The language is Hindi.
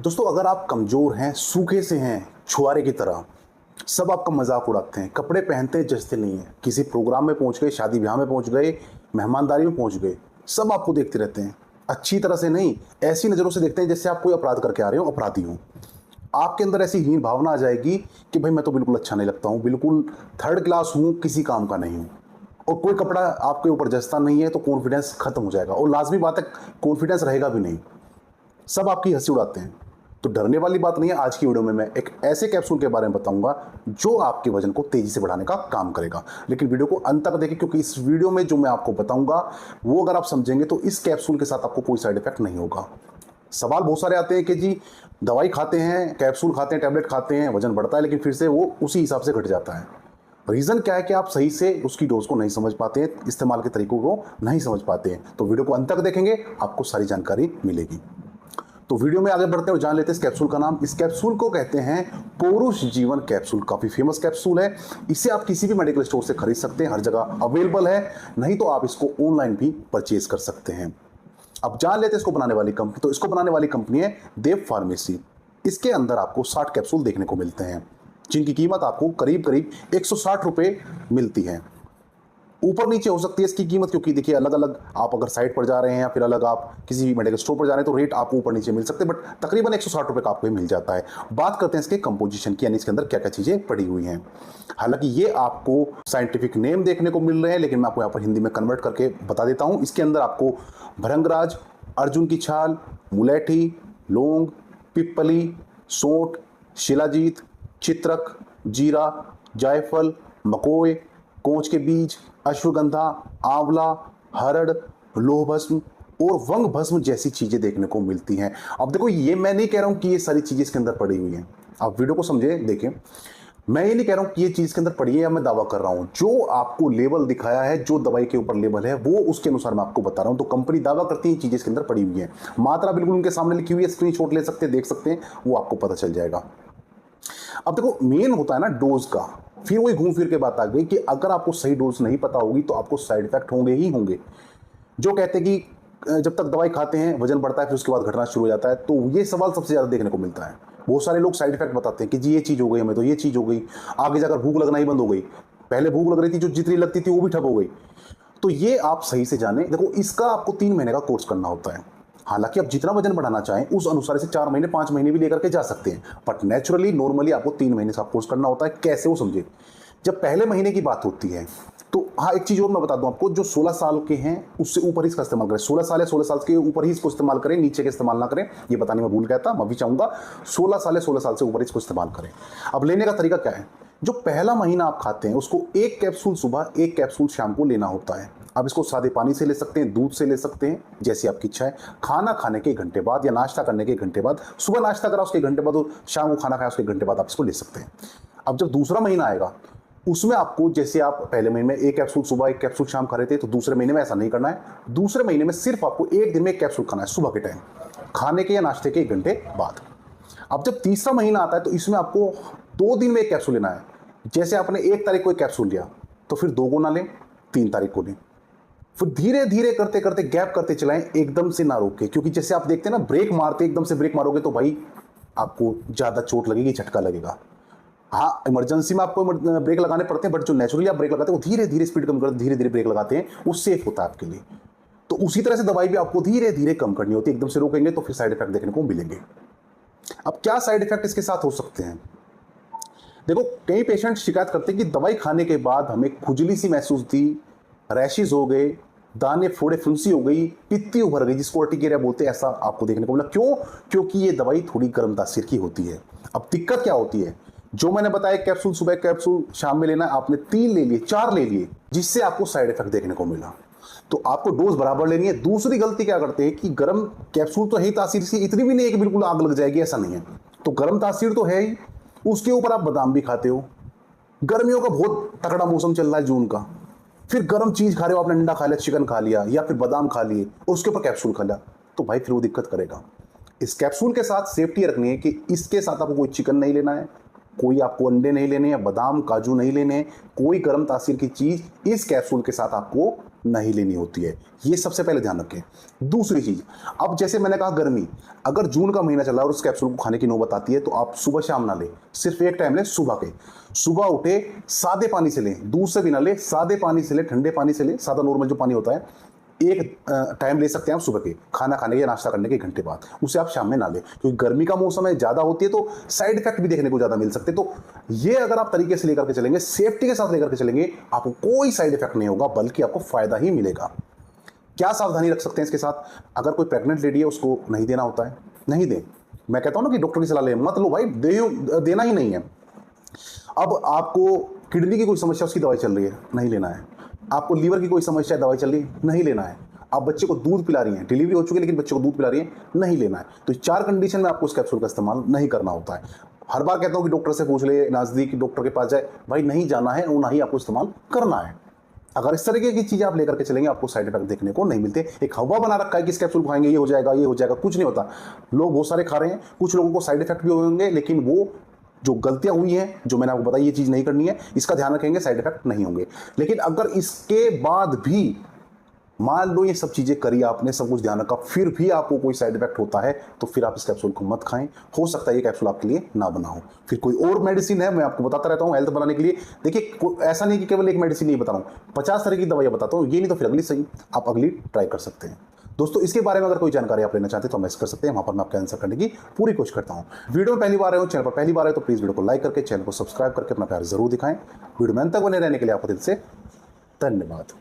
दोस्तों, अगर आप कमज़ोर हैं, सूखे से हैं, छुआरे की तरह, सब आपका मजाक उड़ाते हैं, कपड़े पहनते हैं जचते नहीं हैं, किसी प्रोग्राम में पहुंच गए, शादी ब्याह में पहुंच गए, मेहमानदारी में पहुंच गए, सब आपको देखते रहते हैं। अच्छी तरह से नहीं, ऐसी नज़रों से देखते हैं जैसे आप कोई अपराध करके आ रहे हो, अपराधी हो। आपके अंदर ऐसी हीन भावना आ जाएगी कि भाई मैं तो बिल्कुल अच्छा नहीं लगता हूँ, बिल्कुल थर्ड क्लास हूँ, किसी काम का नहीं हूँ। और कोई कपड़ा आपके ऊपर जचता नहीं है तो कॉन्फिडेंस खत्म हो जाएगा, और लाजमी बात है, कॉन्फिडेंस रहेगा भी नहीं। सब आपकी हंसी उड़ाते हैं। तो डरने वाली बात नहीं है। आज की वीडियो में मैं एक ऐसे कैप्सूल के बारे में बताऊंगा जो आपके वजन को तेजी से बढ़ाने का काम करेगा। लेकिन वीडियो को अंत तक देखें, क्योंकि इस वीडियो में जो मैं आपको बताऊंगा वो अगर आप समझेंगे तो इस कैप्सूल के साथ आपको कोई साइड इफेक्ट नहीं होगा। सवाल बहुत सारे आते हैं कि जी दवाई खाते हैं, कैप्सूल खाते हैं, टैबलेट खाते हैं, वजन बढ़ता है, लेकिन फिर से वो उसी हिसाब से घट जाता है। रीज़न क्या है कि आप सही से उसकी डोज को नहीं समझ पाते हैं, इस्तेमाल के तरीकों को नहीं समझ पाते हैं। तो वीडियो को अंत तक देखेंगे, आपको सारी जानकारी मिलेगी। तो वीडियो में आगे बढ़ते हैं और जान लेते हैं इस कैप्सूल का नाम। इस कैप्सूल को कहते हैं पुरुष जीवन कैप्सूल। काफ़ी फेमस कैप्सूल है। इसे आप किसी भी मेडिकल स्टोर से खरीद सकते हैं, हर जगह अवेलेबल है। नहीं तो आप इसको ऑनलाइन भी परचेज कर सकते हैं। अब जान लेते हैं इसको बनाने वाली कंपनी। तो इसको बनाने वाली कंपनी है देव फार्मेसी। इसके अंदर आपको 60 कैप्सूल देखने को मिलते हैं, जिनकी कीमत आपको करीब करीब 160 रुपये मिलती है। ऊपर नीचे हो सकती है इसकी कीमत, क्योंकि देखिए अलग अलग आप अगर साइट पर जा रहे हैं या फिर अलग आप किसी मेडिकल स्टोर पर जा रहे हैं तो रेट आपको ऊपर नीचे मिल सकते हैं, बट तकरीबन 160 रुपये का आपको मिल जाता है। बात करते हैं इसके कंपोजिशन की, यानी इसके अंदर क्या क्या चीज़ें पड़ी हुई हैं। हालांकि ये आपको साइंटिफिक नेम देखने को मिल रहे हैं, लेकिन मैं आपको यहाँ पर हिंदी में कन्वर्ट करके बता देता हूँ। इसके अंदर आपको भृंगराज, अर्जुन की छाल, मुलेठी, लौंग, पिप्पली, सोंठ, शिलाजीत, चित्रक, जीरा, जायफल, मकोय, कोंच के बीज, अश्वगंधा, आंवला, हरड़, लोह भस्म और वंग भस्म जैसी चीजें देखने को मिलती हैं। अब देखो, ये मैं नहीं कह रहा हूं कि ये सारी चीजें इसके अंदर पड़ी हुई हैं। आप वीडियो को समझे, देखें। मैं ये नहीं कह रहा हूं कि ये चीज के अंदर पड़ी है या मैं दावा कर रहा हूं। जो आपको लेबल दिखाया है, जो दवाई के ऊपर लेबल है, वो उसके अनुसार मैं आपको बता रहा हूं। तो कंपनी दावा करती है चीजें इसके अंदर पड़ी हुई है। मात्रा बिल्कुल उनके सामने लिखी हुई है, स्क्रीनशॉट ले सकते हैं, देख सकते हैं, वो आपको पता चल जाएगा। अब देखो, मेन होता है ना डोज का। फिर वही घूम फिर के बात आ गई कि अगर आपको सही डोज नहीं पता होगी तो आपको साइड इफेक्ट होंगे ही होंगे। जो कहते हैं कि जब तक दवाई खाते हैं वजन बढ़ता है, फिर उसके बाद घटना शुरू हो जाता है, तो ये सवाल सबसे ज़्यादा देखने को मिलता है। बहुत सारे लोग साइड इफेक्ट बताते हैं कि जी ये चीज़ हो गई, हमें तो ये चीज़ हो गई, आगे जाकर भूख लगना ही बंद हो गई, पहले भूख लग रही थी जो जितनी लगती थी वो भी ठप हो गई। तो ये आप सही से जाने। देखो, इसका आपको 3 महीने का कोर्स करना होता है। हालांकि आप जितना वजन बढ़ाना चाहें उस अनुसार से 4 महीने 5 महीने भी लेकर के जा सकते हैं, बट नेचुरली नॉर्मली आपको 3 महीने का कोर्स करना होता है। कैसे, वो समझे। जब पहले महीने की बात होती है तो हाँ, एक चीज़ और मैं बता दूं आपको, जो 16 साल के हैं उससे ऊपर ही इसका इस्तेमाल करें। 16 साल है, 16 साल के ऊपर ही इसको इस्तेमाल करें, नीचे के इस्तेमाल ना करें। ये बताने में भूल गया था, मैं भी चाहूँगा 16 साल है, 16 साल से ऊपर इसको इस्तेमाल करें। अब लेने का तरीका क्या है। जो पहला महीना आप खाते हैं उसको 1 कैप्सूल सुबह, 1 कैप्सूल शाम को लेना होता है। आप इसको सादे पानी से ले सकते हैं, दूध से ले सकते हैं, जैसी आपकी इच्छा है। खाना खाने के 1 घंटे बाद या नाश्ता करने के 1 घंटे बाद, सुबह नाश्ता करा उसके 1 घंटे बाद और शाम को खाना खाया उसके 1 घंटे बाद आप इसको ले सकते हैं। अब जब दूसरा महीना आएगा उसमें आपको, जैसे आप पहले महीने में 1 कैप्सूल सुबह 1 कैप्सूल शाम खा रहे थे, तो दूसरे महीने में ऐसा नहीं करना है। दूसरे महीने में सिर्फ आपको 1 दिन में 1 कैप्सूल खाना है, सुबह के टाइम, खाने के या नाश्ते के 1 घंटे बाद। अब जब तीसरा महीना आता है तो इसमें आपको 2 दिन में 1 कैप्सूल लेना है। जैसे आपने 1 तारीख को 1 कैप्सूल लिया तो फिर 2 को ना लें, 3 तारीख को लें। फिर धीरे धीरे करते करते गैप करते चलाएं, एकदम से ना रोके। क्योंकि जैसे आप देखते हैं ना, ब्रेक मारते एकदम से ब्रेक मारोगे तो भाई आपको ज़्यादा चोट लगेगी, झटका लगेगा। हाँ, इमरजेंसी में आपको ब्रेक लगाने पड़ते हैं, बट जो नेचुरली आप ब्रेक लगाते हैं वो धीरे धीरे स्पीड कम करते, धीरे धीरे ब्रेक लगाते हैं, वो सेफ होता है आपके लिए। तो उसी तरह से दवाई भी आपको धीरे धीरे कम करनी होती है। एकदम से रोकेंगे तो फिर साइड इफेक्ट देखने को मिलेंगे। अब क्या साइड इफेक्ट इसके साथ हो सकते हैं। देखो, कई पेशेंट शिकायत करते हैं कि दवाई खाने के बाद हमें खुजली सी महसूस थी, रैशेज हो गए, दाने फोड़े फुंसी हो गई, पित्ती उभर गई, जिसको अर्टिकेरिया बोलते हैं, ऐसा आपको देखने को मिला। क्यों? क्योंकि ये दवाई थोड़ी गर्म तासीर की होती है। अब दिक्कत क्या होती है, जो मैंने बताया, कैप्सूल सुबह, कैप्सूल शाम में लेना है, आपने 3 ले लिए, 4 ले लिए, जिससे आपको साइड इफेक्ट देखने को मिला। तो आपको डोज बराबर लेनी है। दूसरी गलती क्या करते हैं कि गर्म कैप्सूल तो है ही, तासीर सी इतनी भी नहीं है कि बिल्कुल आग लग जाएगी, ऐसा नहीं है। तो गर्म तासीर तो है ही, उसके ऊपर आप बादाम भी खाते हो। गर्मियों का बहुत तगड़ा मौसम चल रहा है, जून का, फिर गर्म चीज खा रहे हो, आपने अंडा खा लिया, चिकन खा लिया, या फिर बादाम खा लिए और उसके ऊपर कैप्सूल खा लिया, तो भाई फिर वो दिक्कत करेगा। इस कैप्सूल के साथ सेफ्टी रखनी है कि इसके साथ आपको कोई चिकन नहीं लेना है, कोई आपको अंडे नहीं लेने हैं, बादाम काजू नहीं लेने हैं, कोई गर्म तासीर की चीज इस कैप्सूल के साथ आपको नहीं लेनी होती है, ये सबसे पहले ध्यान रखें। दूसरी चीज, अब जैसे मैंने कहा गर्मी, अगर जून का महीना चल रहा है और उस कैप्सूल को खाने की नौबत आती है तो आप सुबह शाम ना लें, सिर्फ एक टाइम लें सुबह के। सुबह उठे सादे पानी से लें, दूध से भी ना लें, सादे पानी से लें, ठंडे पानी से लें, सादा नॉर्मल जो पानी होता है। एक टाइम ले सकते हैं आप सुबह के, खाना खाने या नाश्ता करने के 1 घंटे बाद, उसे आप शाम में ना लें, क्योंकि गर्मी का मौसम है, ज़्यादा होती है तो साइड इफेक्ट भी देखने को ज़्यादा मिल सकते हैं। तो ये अगर आप तरीके से लेकर के चलेंगे, सेफ्टी के साथ लेकर के चलेंगे, आपको कोई साइड इफेक्ट नहीं होगा, बल्कि आपको फायदा ही मिलेगा। क्या सावधानी रख सकते हैं इसके साथ? अगर कोई प्रेग्नेंट लेडी है उसको नहीं देना होता है, नहीं दें। मैं कहता हूं ना कि डॉक्टर की सलाह लें, मत लो भाई, देना ही नहीं है। अब आपको किडनी की कोई समस्या, उसकी दवाई चल रही है, नहीं लेना है। आपको लीवर की कोई समस्या, दवाई चल रही है, नहीं लेना है। आप बच्चे को दूध पिला रही हैं, डिलीवरी हो चुकी है लेकिन बच्चे को दूध पिला रही हैं, नहीं लेना है। तो 4 कंडीशन में आपको इस कैप्सूल का इस्तेमाल नहीं करना होता है। हर बार कहता हूं कि डॉक्टर से पूछ ले, नजदीक डॉक्टर के पास जाए, भाई नहीं जाना है और ना ही आपको इस्तेमाल करना है। अगर इस तरीके की चीजें आप लेकर के चलेंगे, आपको साइड इफेक्ट देखने को नहीं मिलते। एक हवा बना रखा है कि इस कैप्सूल खाएंगे ये हो जाएगा, ये हो जाएगा, कुछ नहीं होता। लोग बहुत सारे खा रहे हैं, कुछ लोगों को साइड इफेक्ट भी होंगे, लेकिन वो जो गलतियां हुई हैं, जो मैंने आपको बताई, ये चीज नहीं करनी है, इसका ध्यान रखेंगे, साइड इफेक्ट नहीं होंगे। लेकिन अगर इसके बाद भी मान लो ये सब चीजें करी आपने, सब कुछ ध्यान रखा, फिर भी आपको कोई साइड इफेक्ट होता है, तो फिर आप इस कैप्सूल को मत खाएं। हो सकता है ये कैप्सूल आपके लिए ना बना हो, फिर कोई और मेडिसिन है, मैं आपको बताता रहता हूं हेल्थ बनाने के लिए। देखिए ऐसा नहीं कि केवल एक मेडिसिन नहीं बता रहा हूं, 50 तरह की दवाइयां बताता हूं, ये नहीं तो फिर अगली सही, आप अगली ट्राई कर सकते हैं। दोस्तों इसके बारे में अगर कोई जानकारी आप लेना चाहते हैं तो मैसेज कर सकते हैं, वहां पर मैं आपका आंसर करने की पूरी कोशिश करता हूं। वीडियो में पहली बार आए हो, चैनल पर पहली बार है तो प्लीज वीडियो को लाइक करके, चैनल को सब्सक्राइब करके अपना प्यार जरूर दिखाएं। वीडियो में अंत तक बने रहने के लिए आपको दिल से धन्यवाद।